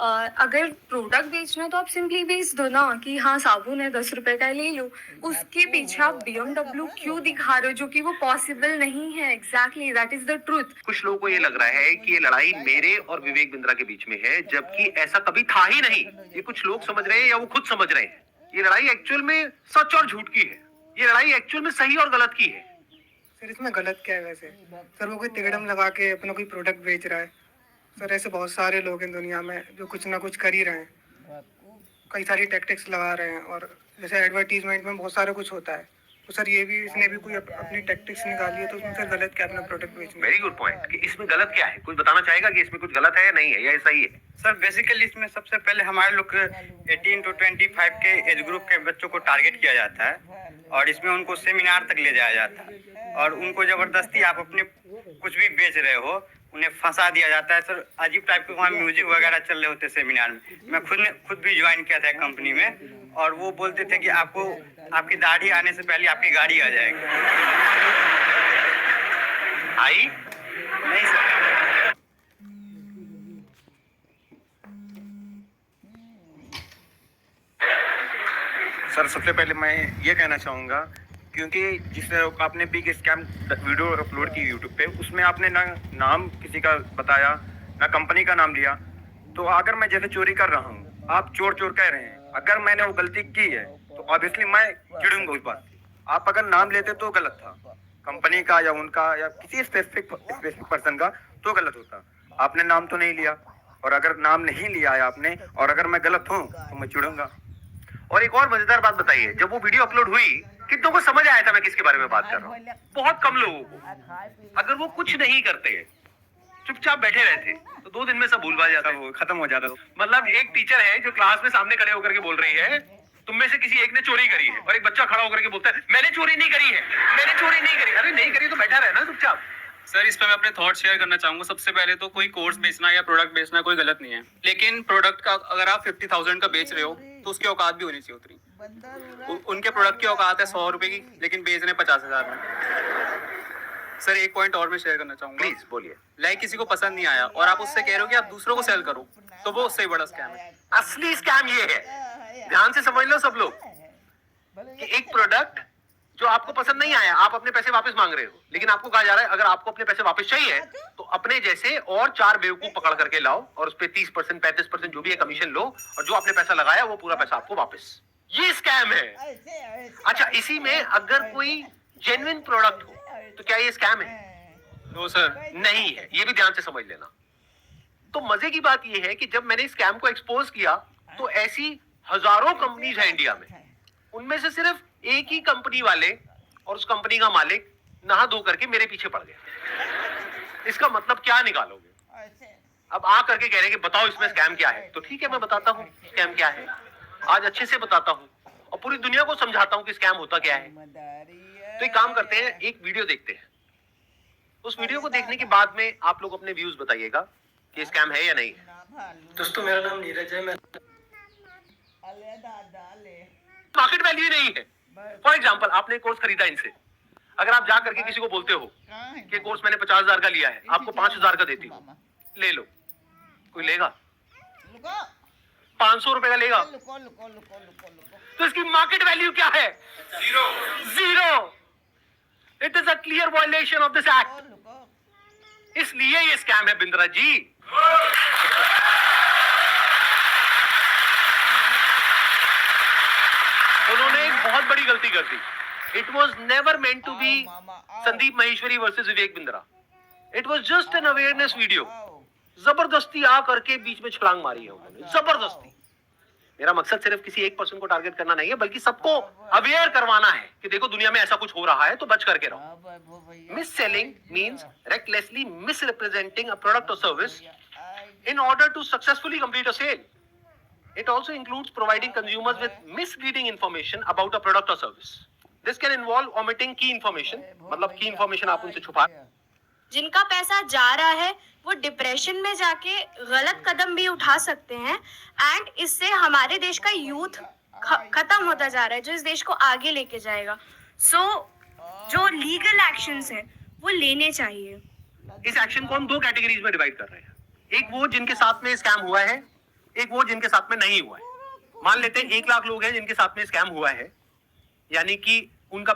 अगर प्रोडक्ट बेचना है तो आप सिंपली बेच दो ना कि हाँ साबुन है 10 रुपए का ले लो। उसके पीछे आप BMW क्यों दिखा रहे हो जो कि वो पॉसिबल नहीं है। Exactly that is the truth. कुछ लोगों को ये लग रहा है कि ये लड़ाई मेरे और विवेक बिंद्रा के बीच में है, जबकि ऐसा कभी था ही नहीं। ये कुछ लोग समझ रहे हैं या वो खुद समझ रहे हैं। ये लड़ाई एक्चुअल में सच और झूठ की है। ये लड़ाई एक्चुअल में सही और गलत की है। सर इसमें गलत क्या है वैसे? सर वो कोई तिकड़म लगा के अपना कोई प्रोडक्ट बेच रहा है। सर ऐसे बहुत सारे लोग हैं दुनिया में जो कुछ ना कुछ कर ही रहे हैं, कई सारी टैक्टिक्स लगा रहे हैं। और जैसे एडवर्टीजमेंट में बहुत सारा कुछ होता है, तो सर ये भी इसने भी कोई अपनी टैक्टिक्स निकाली है, तो उसमें सर गलत क्या अपना प्रोडक्ट बेचना। वेरी गुड पॉइंट कि इसमें गलत क्या है। कोई बताना चाहेगा कि इसमें कुछ गलत है या नहीं है या सही है? सर बेसिकली इसमें सबसे पहले हमारे लोग 18 to 25 के एज ग्रुप के बच्चों को टारगेट किया जाता है और इसमें उनको सेमिनार तक ले जाया जाता है और उनको जबरदस्ती आप अपने कुछ भी बेच रहे हो उन्हें फंसा दिया जाता है। सर अजीब टाइप के वहाँ म्यूजिक वगैरह चल रहे होते सेमिनार में। मैं खुद भी ज्वाइन किया था कंपनी में और वो बोलते थे कि आपको आपकी दाढ़ी आने से पहले आपकी गाड़ी आ जाएगी। आई नहीं सर। सर सबसे पहले मैं ये कहना चाहूँगा, क्योंकि जिस आपने बिग स्कैम वीडियो अपलोड की यूट्यूब पे, उसमें आपने ना नाम किसी का बताया ना कंपनी का नाम लिया। तो अगर मैं जैसे चोरी कर रहा हूँ, आप चोर चोर कह रहे हैं, अगर मैंने वो गलती की है तो ऑब्वियसली मैं चिढ़ूंगा उस बात से। आप अगर नाम लेते तो गलत था, कंपनी का या उनका या किसी स्पेसिफिक पर्सन का तो गलत होता। आपने नाम तो नहीं लिया, और अगर नाम नहीं लिया है आपने और अगर मैं गलत हूँ तो मैं चिढ़ूंगा। और एक और मजेदार बात बताइए, जब वो वीडियो अपलोड हुई कितनों को समझ आया था मैं किसके बारे में बात कर रहा हूँ? बहुत कम लोगों को। अगर वो कुछ नहीं करते, चुपचाप बैठे रहते, तो 2 दिन में सब भूल भाल जाता, वो खत्म हो जाता। मतलब एक टीचर है जो क्लास में सामने खड़े होकर के बोल रही है तुम में से किसी एक ने चोरी करी है, और एक बच्चा खड़ा होकर के बोलता है मैंने चोरी नहीं करी है, मैंने चोरी नहीं करी। अरे नहीं करी तो बैठा रहे ना चुपचाप। सर इस पर मैं अपने थॉट शेयर करना चाहूंगा। सबसे पहले तो कोई कोर्स बेचना या प्रोडक्ट बेचना कोई गलत नहीं है, लेकिन प्रोडक्ट का अगर आप 50,000 का बेच रहे हो तो उसकी औकात भी होनी चाहिए उतनी। उनके प्रोडक्ट की औकात है 100 रुपए की, लेकिन बेच रहे 50,000 में। सर एक पॉइंट और मैं शेयर करना चाहूंगा। प्लीज बोलिए। लाइक किसी को पसंद नहीं आया और आप उससे कह रहे हो कि आप दूसरों को सेल करो, तो वो उससे बड़ा स्कैम है। असली स्कैम ये है, ध्यान से समझ लो सब लोग, कि एक प्रोडक्ट जो आपको पसंद नहीं आया, आप अपने पैसे वापस मांग रहे हो, लेकिन आपको कहा जा रहा है अगर आपको अपने पैसे वापस चाहिए तो अपने जैसे और 4 बेवकूफ पकड़ करके लाओ और उस पे 30% 35% जो भी है कमीशन लो, और जो आपने पैसा लगाया वो पूरा पैसा आपको वापस। ये स्कैम है। अच्छा, इसी में अगर कोई जेन्युइन प्रोडक्ट हो तो क्या ये स्कैम है? नो सर, नहीं है। ये भी ध्यान से समझ लेना। तो मजे की बात ये है कि जब मैंने स्कैम को एक्सपोज किया तो ऐसी हजारों कंपनीज है इंडिया में, उनमें से सिर्फ एक ही कंपनी वाले और उस कंपनी का मालिक नहा धो करके मेरे पीछे पड़ गया। इसका मतलब क्या निकालोगे? अब आ करके कह रहे हैं कि बताओ इसमें स्कैम क्या है। तो ठीक है, मैं बताता हूँ स्कैम क्या है। आज अच्छे से बताता हूँ और पूरी दुनिया को समझाता हूँ कि स्कैम होता क्या है। तो एक काम करते हैं, एक वीडियो देखते हैं। उस वीडियो को देखने के बाद में आप लोग अपने व्यूज बताइएगा कि स्कैम है या नहीं है। दोस्तों मेरा नाम नीरज है। मैं मार्केट वैल्यू नहीं है। फॉर एग्जाम्पल, आपने कोर्स खरीदा इनसे, अगर आप जा करके किसी को बोलते हो कि कोर्स मैंने 50,000 का लिया है, आपको 5,000 का देती हूँ, ले लो, कोई लेगा? 500 रुपए का लेगा? तो इसकी मार्केट वैल्यू क्या है? Zero. It is a clear violation of this act. इसलिए ये स्कैम है बिंद्रा जी। उन्होंने एक बहुत बड़ी गलती कर दी। It was never meant to be Sandeep Maheshwari versus Vivek Bindra. It was just an awareness video. जबरदस्ती आ करके बीच में छलांग मारी है उन्होंने, जबरदस्ती। मेरा मकसद सिर्फ किसी एक पर्सन को टारगेट करना नहीं है, बल्कि सबको अवेयर करवाना है कि देखो दुनिया में ऐसा कुछ हो रहा है, तो बच करके रहो। Miss selling means recklessly misrepresenting a product or service in order to successfully complete a sale. It also includes providing consumers with misleading information about a product or service. This can involve omitting key information, मतलब key information आप उनसे छुपा। जिनका पैसा जा रहा है वो डिप्रेशन में जाके गलत कदम भी उठा सकते हैं एंड इससे हमारे देश का यूथ खत्म होता जा रहा है जो इस देश को आगे लेके जाएगा। जो लीगल एक्शंस है वो लेने चाहिए। इस एक्शन को हम 2 कैटेगरीज में डिवाइड कर रहे हैं। एक वो जिनके साथ में स्कैम हुआ है एक वो जिनके साथ में नहीं हुआ है। मान लेते हैं 1 लाख लोग हैं जिनके साथ में स्कैम हुआ है, यानी कि उनका